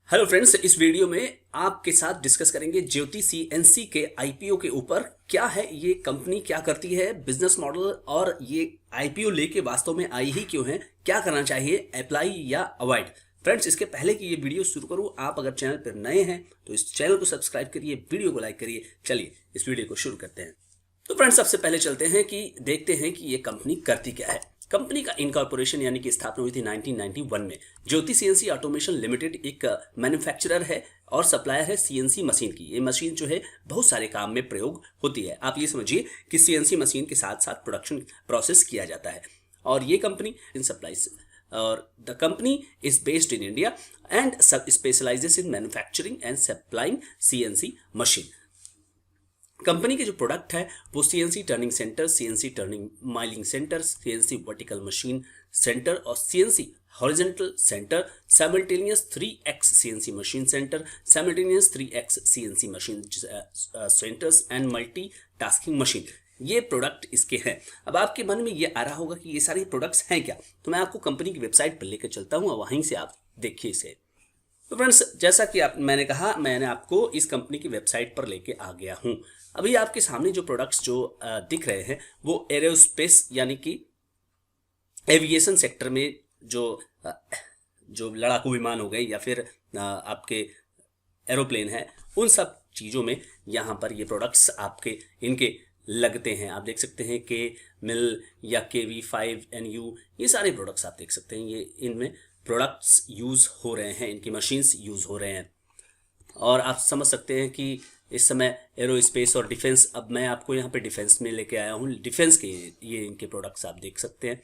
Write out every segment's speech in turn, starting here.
Hello friends, इस video में आपके साथ डिस्कस करेंगे ज्योति सीएनसी के आईपीओ के ऊपर। क्या है ये कंपनी, क्या करती है, बिजनेस मॉडल और ये आईपीओ लेके वास्तव में आई ही क्यों है, क्या करना चाहिए, अप्लाई या अवॉइड। फ्रेंड्स, इसके पहले कि ये वीडियो शुरू करूं, आप अगर चैनल पर नए हैं तो इस चैनल को सब्सक्राइब करिए, वीडियो को लाइक करिए। चलिए इस वीडियो को शुरू करते हैं। तो फ्रेंड्स, सबसे पहले चलते हैं कि देखते हैं कि ये कंपनी करती क्या है। कंपनी का इनकॉर्पोरेशन यानी कि स्थापना हुई थी 1991 में। ज्योति सीएनसी ऑटोमेशन लिमिटेड एक मैन्युफैक्चरर है और सप्लायर है सीएनसी मशीन की। ये मशीन जो है बहुत सारे काम में प्रयोग होती है। आप ये समझिए कि सीएनसी मशीन के साथ साथ प्रोडक्शन प्रोसेस किया जाता है और ये कंपनी इन सप्लाईज और the company is based in India and specialises in manufacturing and supplying CNC machine. Company के जो प्रोडक्ट है वो CNC turning centre, CNC turning milling centre, CNC vertical machine centre और CNC horizontal centre, simultaneous 3x CNC machine centre, simultaneous 3x CNC machine centres and multi tasking machine, ये product इसके हैं। अब आपके मन में ये आ रहा होगा कि ये सारे प्रोडक्ट्स हैं क्या, तो मैं आपको कंपनी की वेबसाइट पर लेकर चलता हूँ और वहीं से आप देखिए इसे। तो फ्रेंड्स, जैसा कि मैंने कहा, मैंने आपको इस कंपनी की वेबसाइट पर लेके आ गया हूं। अभी आपके सामने जो प्रोडक्ट्स जो दिख रहे हैं वो एरोस्पेस यानी कि एविएशन सेक्टर में जो लड़ाकू विमान हो गए या फिर आपके एरोप्लेन है, उन सब चीज़ों में यहाँ पर ये प्रोडक्ट्स आपके इनके लगते हैं। आप देख सकते हैं के मिल या KV5NU, ये सारे प्रोडक्ट्स आप देख सकते हैं। ये इनमें प्रोडक्ट्स यूज़ हो रहे हैं, इनकी मशीन्स यूज़ हो रहे हैं और आप समझ सकते हैं कि इस समय एरोस्पेस और डिफेंस, अब मैं आपको यहाँ पे डिफेंस में लेके आया हूँ। डिफेंस के ये इनके प्रोडक्ट्स आप देख सकते हैं।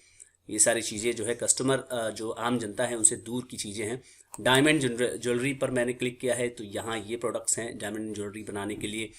ये सारी चीज़ें जो है कस्टमर जो आम जनता है उनसे दूर की चीज़ें हैं। डायमंड ज्वेलरी पर मैंने क्लिक किया है तो यहाँ ये प्रोडक्ट्स हैं डायमंड ज्वेलरी बनाने के लिए।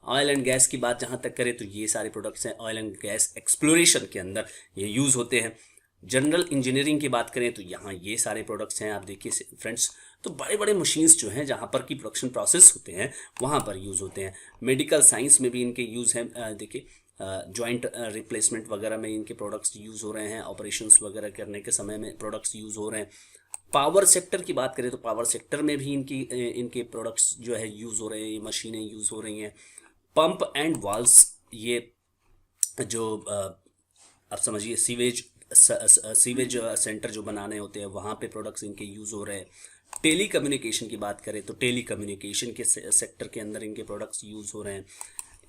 ऑयल एंड गैस की बात जहाँ तक करें तो ये सारे प्रोडक्ट्स हैं, ऑयल एंड गैस एक्सप्लोरेशन के अंदर ये यूज़ होते हैं। जनरल इंजीनियरिंग की बात करें तो यहाँ ये सारे प्रोडक्ट्स हैं। आप देखिए फ्रेंड्स, तो बड़े बड़े मशीन्स जो हैं जहाँ पर की प्रोडक्शन प्रोसेस होते हैं वहाँ पर यूज़ होते हैं। मेडिकल साइंस में भी इनके यूज़ हैं। देखिए जॉइंट रिप्लेसमेंट वगैरह में इनके प्रोडक्ट्स यूज़ हो रहे हैं। ऑपरेशंस वगैरह करने के समय में प्रोडक्ट्स यूज़ हो रहे हैं। पावर सेक्टर की बात करें तो पावर सेक्टर में भी इनके प्रोडक्ट्स जो है यूज़ हो रहे हैं, ये मशीनें यूज़ हो रही हैं। पंप एंड वाल्व्स, ये जो आप समझिए सीवेज सेंटर जो बनाने होते हैं वहाँ पे प्रोडक्ट्स इनके यूज़ हो रहे हैं। टेली कम्युनिकेशन की बात करें तो टेली कम्युनिकेशन के सेक्टर के अंदर इनके प्रोडक्ट्स यूज़ हो रहे हैं।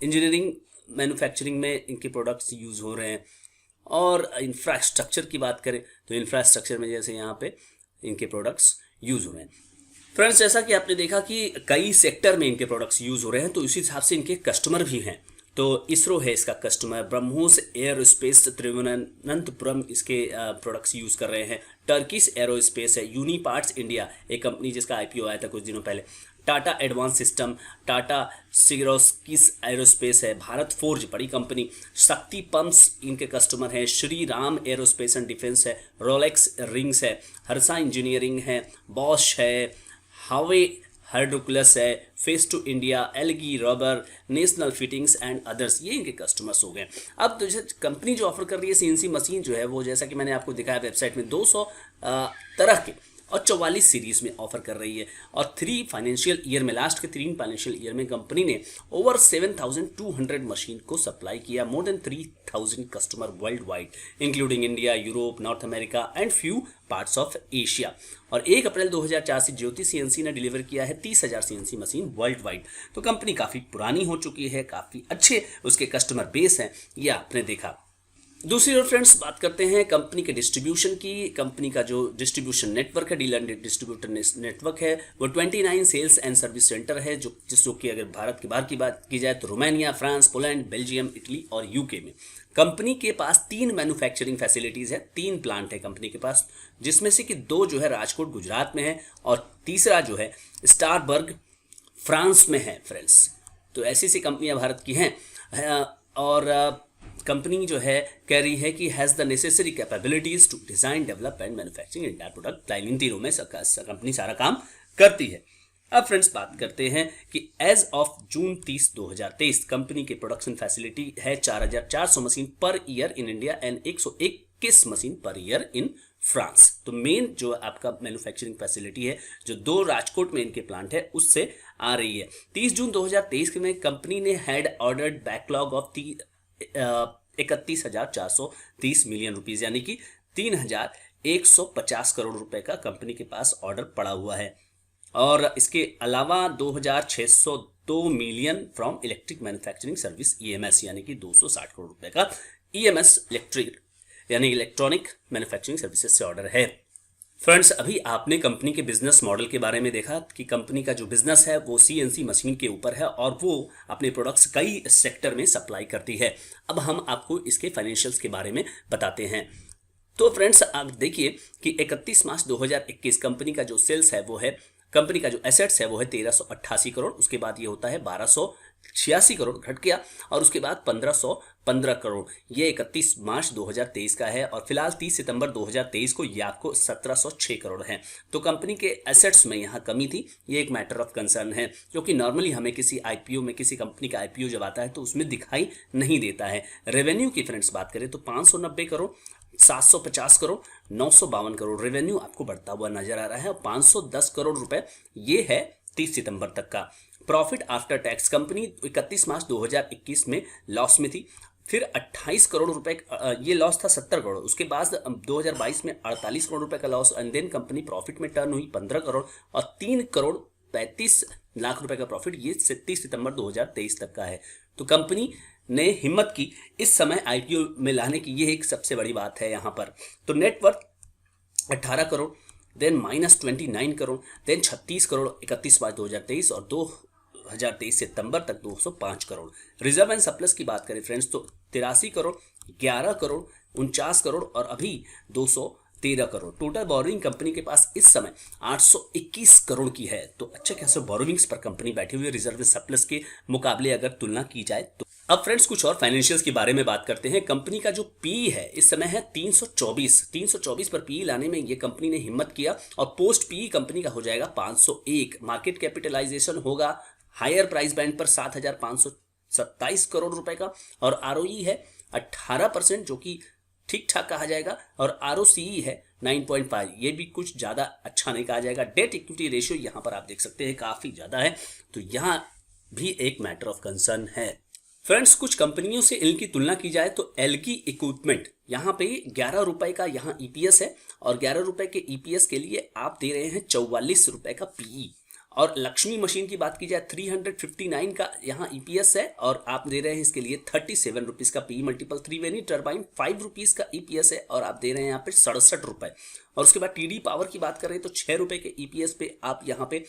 इंजीनियरिंग मैन्युफैक्चरिंग में इनके प्रोडक्ट्स यूज़ हो रहे हैं। और इंफ्रास्ट्रक्चर की बात करें तो इंफ्रास्ट्रक्चर में जैसे यहाँ पे इनके प्रोडक्ट्स यूज़ हो रहे हैं। फ्रेंड्स, जैसा कि आपने देखा कि कई सेक्टर में इनके प्रोडक्ट्स यूज़ हो रहे हैं तो इसी हिसाब से इनके कस्टमर भी हैं। तो इसरो है इसका कस्टमर, ब्रह्मोस एयरोस्पेस तिरुवनंतपुरम इसके प्रोडक्ट्स यूज़ कर रहे हैं। टर्किश एरोस्पेस है। यूनिपार्ट्स इंडिया एक कंपनी जिसका आईपीओ आया था कुछ दिनों पहले। Tata Advance System, Tata Sikorsky Aerospace है। भारत फोर्ज बड़ी कंपनी। शक्ति पंप्स इनके कस्टमर हैं। Shri Ram Aerospace and Defence है। रोलेक्स रिंग्स है। हर्षा इंजीनियरिंग है। बॉश है। हावे हाइड्रोकुलस है। Face to India, Elgi Rubber, National Fittings and others, ये इनके कस्टमर्स हो गए। अब तो जैसे कंपनी जो ऑफर कर रही है सीएनसी मशीन जो है वो, जैसा कि मैंने आपको दिखाया वेबसाइट में, 200 तरह के और 44 सीरीज में ऑफर कर रही है। और 3 फाइनेंशियल ईयर में, लास्ट के 3 फाइनेंशियल ईयर में कंपनी ने ओवर 7200 मशीन को सप्लाई किया। More than 3000 customer world wide, including India, Europe, north America and few parts of Asia. और 1 अप्रैल 2004 से ज्योति सीएनसी ने डिलीवर किया है 30,000 सीएनसी मशीन वर्ल्ड वाइड। तो कंपनी काफ़ी पुरानी हो चुकी है, काफ़ी अच्छे उसके कस्टमर बेस हैं, ये आपने देखा। दूसरी ओर फ्रेंड्स, बात करते हैं कंपनी के डिस्ट्रीब्यूशन की। कंपनी का जो डिस्ट्रीब्यूशन नेटवर्क है, डीलर डिस्ट्रीब्यूटर नेटवर्क है, वो 29 सेल्स एंड सर्विस सेंटर है, जो कि अगर भारत के बाहर की बात की जाए तो Romania, France, Poland, Belgium, Italy और यूके में। कंपनी के पास 3 मैन्युफैक्चरिंग फैसिलिटीज़ है, 3 प्लांट है कंपनी के पास, जिसमें से कि 2 जो है राजकोट गुजरात में है और तीसरा जो है स्टारबर्ग फ्रांस में है। फ्रेंड्स, तो ऐसी सी कंपनियां भारत की हैं। और कंपनी जो है कह रही है कि has the necessary capabilities to design, develop and manufacturing entire product line. इन तीनों में कंपनी सारा काम करती है। अब फ्रेंड्स, बात करते हैं कि एज ऑफ जून 30, 2023 कंपनी की प्रोडक्शन फैसिलिटी है 4400 machine per year in India and 121 machine per year in France. तो मेन जो आपका मैन्युफैक्चरिंग फैसिलिटी है जो 2 राजकोट में इनके प्लांट है उससे आ रही है। 30 जून 2023 में कंपनी ने had ordered backlog of 31,430 million rupees, यानी कि 3,150 करोड़ रुपए का कंपनी के पास ऑर्डर पड़ा हुआ है। और इसके अलावा 2,602 million from electric manufacturing service EMS, यानी कि 260 करोड़ रुपए का ईएमएस इलेक्ट्रिक यानी इलेक्ट्रॉनिक मैन्युफैक्चरिंग सर्विसेज से ऑर्डर है। फ्रेंड्स, अभी आपने कंपनी के बिजनेस मॉडल के बारे में देखा कि कंपनी का जो बिजनेस है वो सीएनसी मशीन के ऊपर है और वो अपने प्रोडक्ट्स कई सेक्टर में सप्लाई करती है। अब हम आपको इसके फाइनेंशियल्स के बारे में बताते हैं। तो फ्रेंड्स, आप देखिए कि 31 मार्च 2021 कंपनी का जो सेल्स है वो है, कंपनी का जो एसेट्स है वो है 1388 करोड़, उसके बाद ये होता है 1286 करोड़, घट गया, और उसके बाद 1515 करोड़। ये 31 मार्च 2023 का है, और फिलहाल 30 सितंबर 2023 को ये आपको 1706 करोड़ है। तो कंपनी के एसेट्स में यहाँ कमी थी, ये एक मैटर ऑफ कंसर्न है, क्योंकि नॉर्मली हमें किसी आईपीओ में किसी कंपनी का आईपीओ जब आता है तो उसमें दिखाई नहीं देता है। रेवेन्यू की फ्रेंड्स बात करें तो 590 करोड़, 750 करोड़, 952 करोड़ रेवेन्यू आपको बढ़ता हुआ नजर आ रहा है, और 510 करोड़ रुपए ये है 30 सितंबर तक का। प्रॉफिट आफ्टर टैक्स कंपनी 31 मार्च 2021 में लॉस में थी, फिर 28 करोड़ रुपए ये लॉस था, 70 करोड़, उसके बाद 2022 में 48 करोड़ रुपए का loss, and then company profit में टर्न हुई 15 करोड़ और 3 करोड़ 35 लाख रुपए का प्रॉफिट, ये 30 सितंबर 2023 तक का है। तो कंपनी ने हिम्मत की इस समय आईपीओ में लाने की, ये एक सबसे बड़ी बात है यहाँ पर। तो net worth 18 crore, then -29 crore, then 36 crore 31 मार्च 2023 और 2023 सितंबर तक 205 करोड़। रिजर्व एंड सरप्लस की बात करें फ्रेंड्स तो 83 करोड़, 11 करोड़, 49 करोड़ और अभी 213 करोड़। टोटल बोरोइंग कंपनी के पास इस समय 821 करोड़ की है। तो अच्छे खासे बोरोइंग्स पर कंपनी बैठी हुई है रिजर्व एंड सरप्लस के मुकाबले अगर तुलना की जाए तो। अब फ्रेंड्स कुछ और फाइनेंशियल्स के बारे में बात करते हैं। कंपनी का जो पी है इस समय है 324 पर पी लाने में ये कंपनी ने हिम्मत किया, और पोस्ट पी कंपनी का हो जाएगा 501। मार्केट कैपिटलाइजेशन होगा हायर प्राइस बैंड पर 7,527 करोड़ रुपए का, और आरओई है 18%, जो कि ठीक ठाक कहा जाएगा, और आरओसीई है 9.5, ये भी कुछ ज्यादा अच्छा नहीं कहा जाएगा। डेट इक्विटी रेशियो यहां पर आप देख सकते हैं काफी ज्यादा है, तो यहां भी एक मैटर ऑफ कंसर्न है। फ्रेंड्स, कुछ कंपनियों से इनकी तुलना की जाए तो एल्गी इक्विपमेंट यहाँ पे 11 रुपए का यहाँ ईपीएस है, और 11 रुपए के ईपीएस के लिए आप दे रहे हैं 44 रुपए का पीई। और लक्ष्मी मशीन की बात की जाए 359 का यहाँ ईपीएस है, और आप दे रहे हैं इसके लिए 37 रुपीज का पी मल्टीपल। त्रिवेणी टर्बाइन 5 रुपीज का ईपीएस है, और आप दे रहे हैं यहाँ पे 67 रुपए। और उसके बाद टीडी पावर की बात करें तो 6 रुपए के ईपीएस पे आप यहाँ पे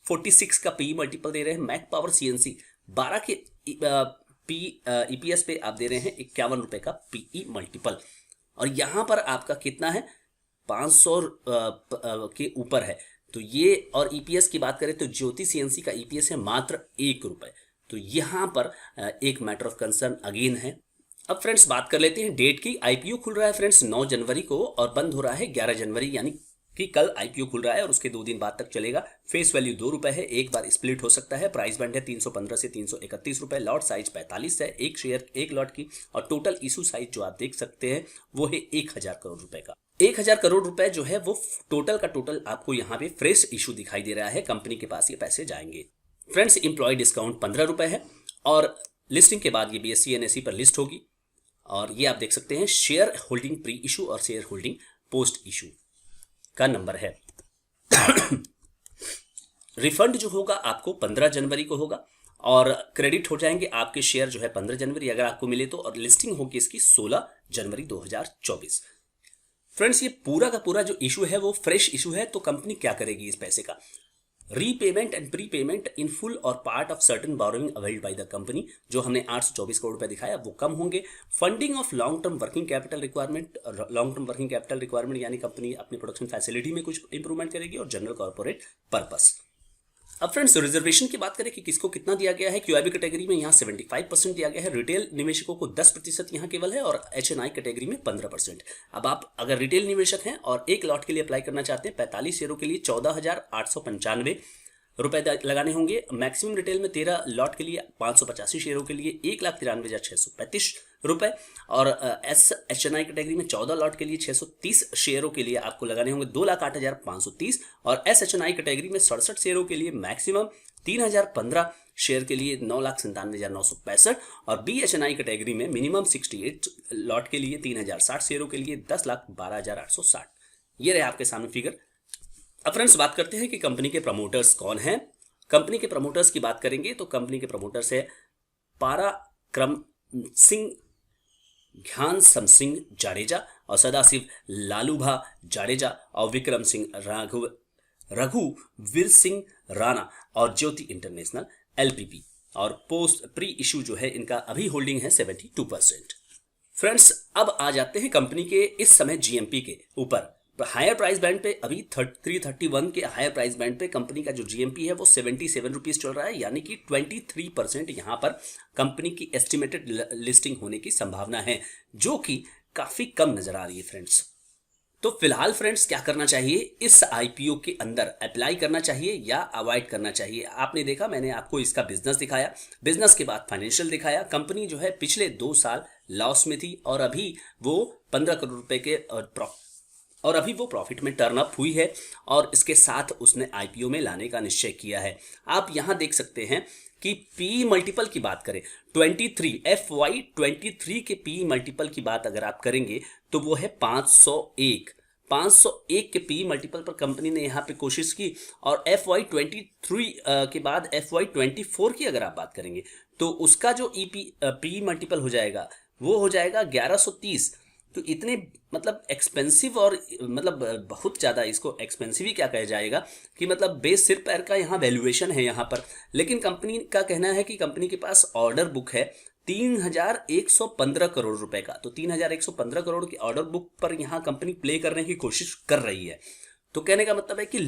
46 का पी मल्टीपल दे रहे हैं। मैक पावर सीएनसी 12 के ईपीएस पे आप दे रहे हैं 51 रुपए का पीई मल्टीपल, और यहां पर आपका कितना है 500 के ऊपर है। तो ये, और ईपीएस की बात करें तो ज्योति सीएनसी का ईपीएस है मात्र 1 रुपए। तो यहां पर एक मैटर ऑफ कंसर्न अगेन है। अब फ्रेंड्स बात कर लेते हैं डेट की। आईपीओ खुल रहा है फ्रेंड्स 9 जनवरी को और बंद हो रहा है 11 जनवरी, यानी कि कल आईपीओ खुल रहा है और उसके 2 दिन बाद तक चलेगा। फेस वैल्यू 2 रुपए है, एक बार स्प्लिट हो सकता है। प्राइस बैंड है 315 से 331 रुपए। लॉट साइज 45 है, एक शेयर एक लॉट की, और टोटल इशू साइज जो आप देख सकते हैं वो है 1000 करोड़ रुपए का। 1000 करोड़ रुपए जो है वो टोटल का टोटल आपको यहाँ पे फ्रेश इशू दिखाई दे रहा है। कंपनी के पास ये पैसे जाएंगे। फ्रेंड्स, इंप्लॉय डिस्काउंट 15 रुपए है, और लिस्टिंग के बाद ये बीएससी एनएसई पर लिस्ट होगी। और ये आप देख सकते हैं शेयर होल्डिंग प्री इशू और शेयर होल्डिंग पोस्ट इशू का नंबर है। रिफंड जो होगा आपको 15 जनवरी को होगा, और क्रेडिट हो जाएंगे आपके शेयर जो है 15 जनवरी अगर आपको मिले तो, और लिस्टिंग होगी इसकी 16 जनवरी 2024। फ्रेंड्स, ये पूरा का पूरा जो इशू है वो फ्रेश इशू है। तो कंपनी क्या करेगी इस पैसे का? Repayment and pre payment in full और part of certain borrowing availed by the company, जो हमने 824 करोड़ रुपए दिखाया वो कम होंगे। Funding of long term working capital requirement, long term working capital requirement यानी कंपनी अपनी प्रोडक्शन फैसिलिटी में कुछ इंप्रूवमेंट करेगी, और जनरल कॉर्पोरेट पर्पस। अब फ्रेंड्स, रिजर्वेशन की बात करें कि किसको कितना दिया गया है। क्यूआईबी कैटेगरी में यहाँ 75% दिया गया है, रिटेल निवेशकों को 10% यहाँ केवल है, और एचएनआई कैटेगरी में 15%। अब आप अगर रिटेल निवेशक हैं और एक लॉट के लिए अप्लाई करना चाहते हैं 45 शेयरों के लिए 14,895 रुपए लगाने होंगे। मैक्सिमम रिटेल में 13 लॉट के लिए 585 शेयरों के लिए 1,93,635 रुपए, और SHNI कैटेगरी में 14 लॉट के लिए 630 शेयरों के लिए आपको लगाने होंगे 2,08,530, और SHNI कैटेगरी में 67 शेयरों के लिए मैक्सिमम 3,015 शेयर के लिए 9,97,965, और BHNI कैटेगरी में मिनिमम 68 लॉट के लिए 3,060 शेयरों के लिए 10,12,860। ये रहे आपके सामने फिगर। अब फ्रेंड्स बात करते हैं कि कंपनी के प्रमोटर्स कौन हैं। कंपनी के प्रमोटर्स की बात करेंगे तो कंपनी के प्रमोटर्स है पराक्रम सिंह घ्यानसम सिंह जाडेजा, और सदाशिव लालूभा जाडेजा, और विक्रम सिंह रघुवीर सिंह राणा, और ज्योति इंटरनेशनल LPP, और पोस्ट प्री इशू जो है इनका अभी होल्डिंग है 72%। फ्रेंड्स अब आ जाते हैं कंपनी के इस समय GMP के ऊपर। हायर प्राइस बैंड पे अभी 331 के हायर प्राइस बैंड पे कंपनी का जो GMP है वो 77 रुपीज चल रहा है, यानी कि 23% यहां पर कंपनी की एस्टिमेटेड लिस्टिंग होने की संभावना है, जो कि काफी कम नजर आ रही है फ्रेंड्स। तो फिलहाल फ्रेंड्स क्या करना चाहिए, इस IPO के अंदर अप्लाई करना चाहिए या अवॉइड करना चाहिए। आपने देखा, मैंने आपको इसका बिजनेस दिखाया, बिजनेस के बाद फाइनेंशियल दिखाया। कंपनी जो है पिछले 2 साल लॉस में थी, और अभी वो 15 करोड़ रुपए के और अभी वो प्रॉफिट में टर्न अप हुई है, और इसके साथ उसने IPO में लाने का निश्चय किया है। आप यहां देख सकते हैं कि PE मल्टीपल की बात करें 23 FY23 के PE मल्टीपल की बात अगर आप करेंगे तो वो है 501 के PE मल्टीपल पर कंपनी ने यहाँ पे कोशिश की, और FY23 के बाद FY24 की अगर आप बात करेंगे तो उसका जो PE मल्टीपल हो जाएगा वो हो जाएगा 1130। तो इतने मतलब एक्सपेंसिव, और मतलब बहुत ज़्यादा, इसको एक्सपेंसिव ही क्या कहा जाएगा कि मतलब बेस सिर पैर का यहाँ वैल्यूएशन है यहाँ पर। लेकिन कंपनी का कहना है कि कंपनी के पास ऑर्डर बुक है 3,115 करोड़ रुपए का। तो 3,115 करोड़ की ऑर्डर बुक पर यहाँ कंपनी प्ले करने की कोशिश कर रही है। तो कहने का मतलब है कि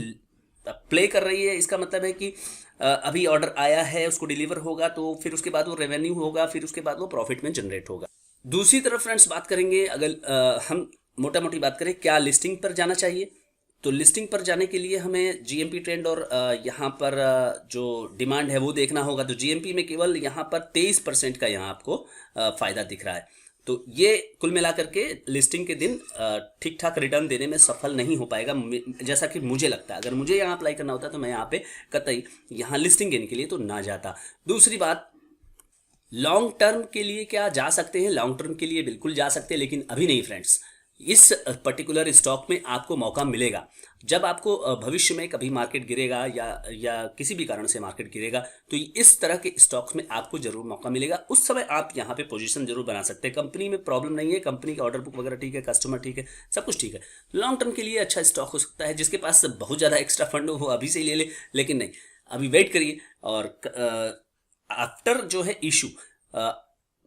प्ले कर रही है, इसका मतलब है कि अभी ऑर्डर आया है, उसको डिलीवर होगा, तो फिर उसके बाद वो रेवेन्यू होगा, फिर उसके बाद वो प्रॉफिट में जनरेट होगा। दूसरी तरफ फ्रेंड्स बात करेंगे, अगर हम मोटा मोटी बात करें क्या लिस्टिंग पर जाना चाहिए, तो लिस्टिंग पर जाने के लिए हमें GMP ट्रेंड और यहाँ पर जो डिमांड है वो देखना होगा। तो GMP में केवल यहाँ पर 23% का यहाँ आपको फायदा दिख रहा है। तो ये कुल मिलाकर के लिस्टिंग के दिन ठीक ठाक रिटर्न देने में सफल नहीं हो पाएगा, जैसा कि मुझे लगता है। अगर मुझे यहाँ अप्लाई करना होता तो मैं यहाँ पे कतई यहाँ लिस्टिंग देने के लिए तो ना जाता। दूसरी बात, लॉन्ग टर्म के लिए क्या जा सकते हैं, लॉन्ग टर्म के लिए बिल्कुल जा सकते हैं, लेकिन अभी नहीं फ्रेंड्स। इस पर्टिकुलर स्टॉक में आपको मौका मिलेगा जब आपको भविष्य में कभी मार्केट गिरेगा या किसी भी कारण से मार्केट गिरेगा, तो इस तरह के स्टॉक्स में आपको जरूर मौका मिलेगा। उस समय आप यहाँ पे पोजीशन जरूर बना सकते हैं। कंपनी में प्रॉब्लम नहीं है, कंपनी का ऑर्डर बुक वगैरह ठीक है, कस्टमर ठीक है, सब कुछ ठीक है। लॉन्ग टर्म के लिए अच्छा स्टॉक हो सकता है। जिसके पास बहुत ज़्यादा एक्स्ट्रा फंड हो वो अभी से ही ले ले, लेकिन नहीं, अभी वेट करिए, और आफ्टर जो है इशू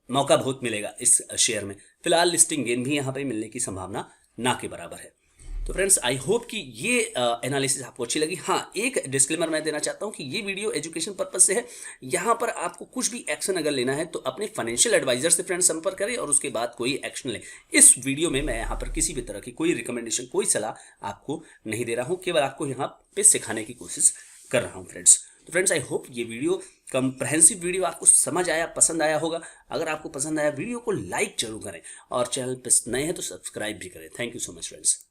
मौका बहुत मिलेगा इस शेयर में। फिलहाल लिस्टिंग गेन भी यहाँ पे मिलने की संभावना ना के बराबर है। तो फ्रेंड्स आई होप कि ये एनालिसिस आपको अच्छी लगी। हाँ, एक डिस्क्लेमर मैं देना चाहता हूँ कि ये वीडियो एजुकेशन पर्पज से है। यहाँ पर आपको कुछ भी एक्शन अगर लेना है तो अपने फाइनेंशियल एडवाइजर से फ्रेंड्स संपर्क करें और उसके बाद कोई एक्शन लें। इस वीडियो में मैं यहाँ पर किसी भी तरह की कोई रिकमेंडेशन, कोई सलाह आपको नहीं दे रहा हूँ, केवल आपको यहाँ पे सिखाने की कोशिश कर रहा हूँ फ्रेंड्स। तो फ्रेंड्स आई होप ये वीडियो कंप्रहेंसिव वीडियो आपको समझ आया, पसंद आया होगा। अगर आपको पसंद आया वीडियो को लाइक जरूर करें, और चैनल पर नए हैं तो सब्सक्राइब भी करें। Thank you so much friends.